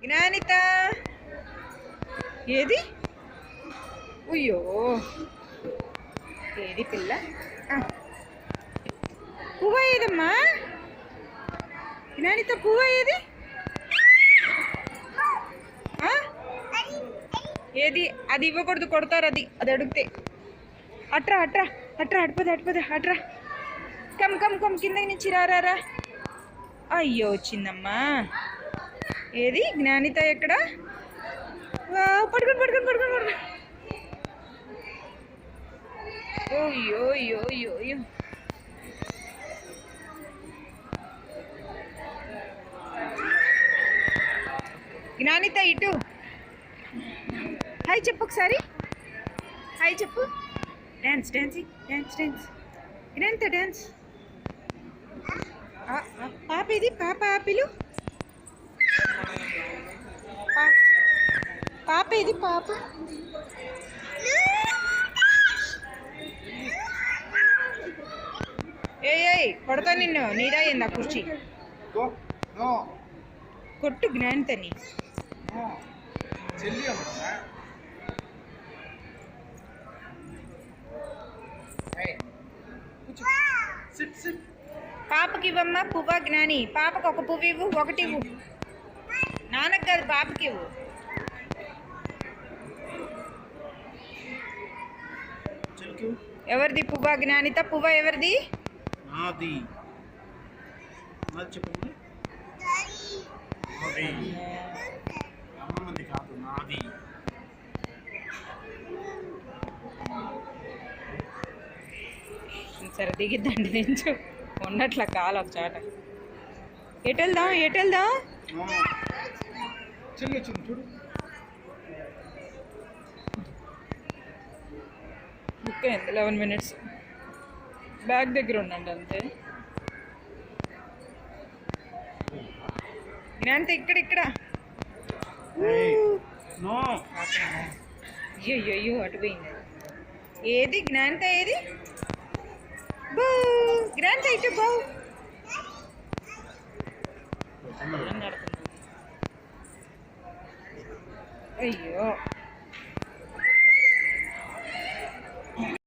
జ్ఞానిత ఏది? అయ్యో ఏది పిల్ల? పువ్వ ఏదమ్మా? జ్ఞానిత పువ్వ ఏది? ఏది? అది ఇవ్వకూడదు, కొడతారు. అది అది అడిగితే. అట్రా అట్రా అట్రా అడిపోదా అడిపోదా అట్రా. కమ్ కమ్ కమ్ కిందకి నుంచి రారా. అయ్యో వచ్చిందమ్మా. ఏది జ్ఞానిత ఎక్కడ? పడుకోండి పడుకోండి పడుకోండి పడుకోండి. అయ్యో అయ్యో అయ్యో అయ్యో. జ్ఞానిత ఇటు హాయ్ చెప్పు ఒకసారి. హాయ్ చెప్పు. Dance dance dance dance. Gnanitha dance. పాప ఇది పాప ఆపిలు. పాప ఇది పాప. ఏయ్ కొడతా నిన్ను. నీదా ఏందా కుర్చీ? కొట్టు జ్ఞానితని. పాపకి ఇవ్వమ్మా పువ్వ జ్ఞాని. పాపకు ఒక పువ్వు ఇవ్వు, ఒకటి ఇవ్వు. నాన్నకు కాదు, పాపకి ఇవ్వు. ఎవరిది పువ్వ జ్ఞానిత? పువ్వ ఎవరిది? నాది. చెప్పండి. అమ్మమ్మది కాదు, నాది. సరే దిగిద్దండి దించు. ఉన్నట్ల కాలు ఒక చాట. ఎటు వెళ్దాం ఎటు వెళ్దాం? చూడు. బుక్ అయింది 11 minutes. బ్యాగ్ దగ్గర ఉండండి అంతే. జ్ఞానిత ఇక్కడ ఇక్కడ. అయ్యో అయ్యో అటు పోయింది. ఏది జ్ఞానిత ఏది? బౌ జ్ఞానిత ఇటు బౌ. అయ్యో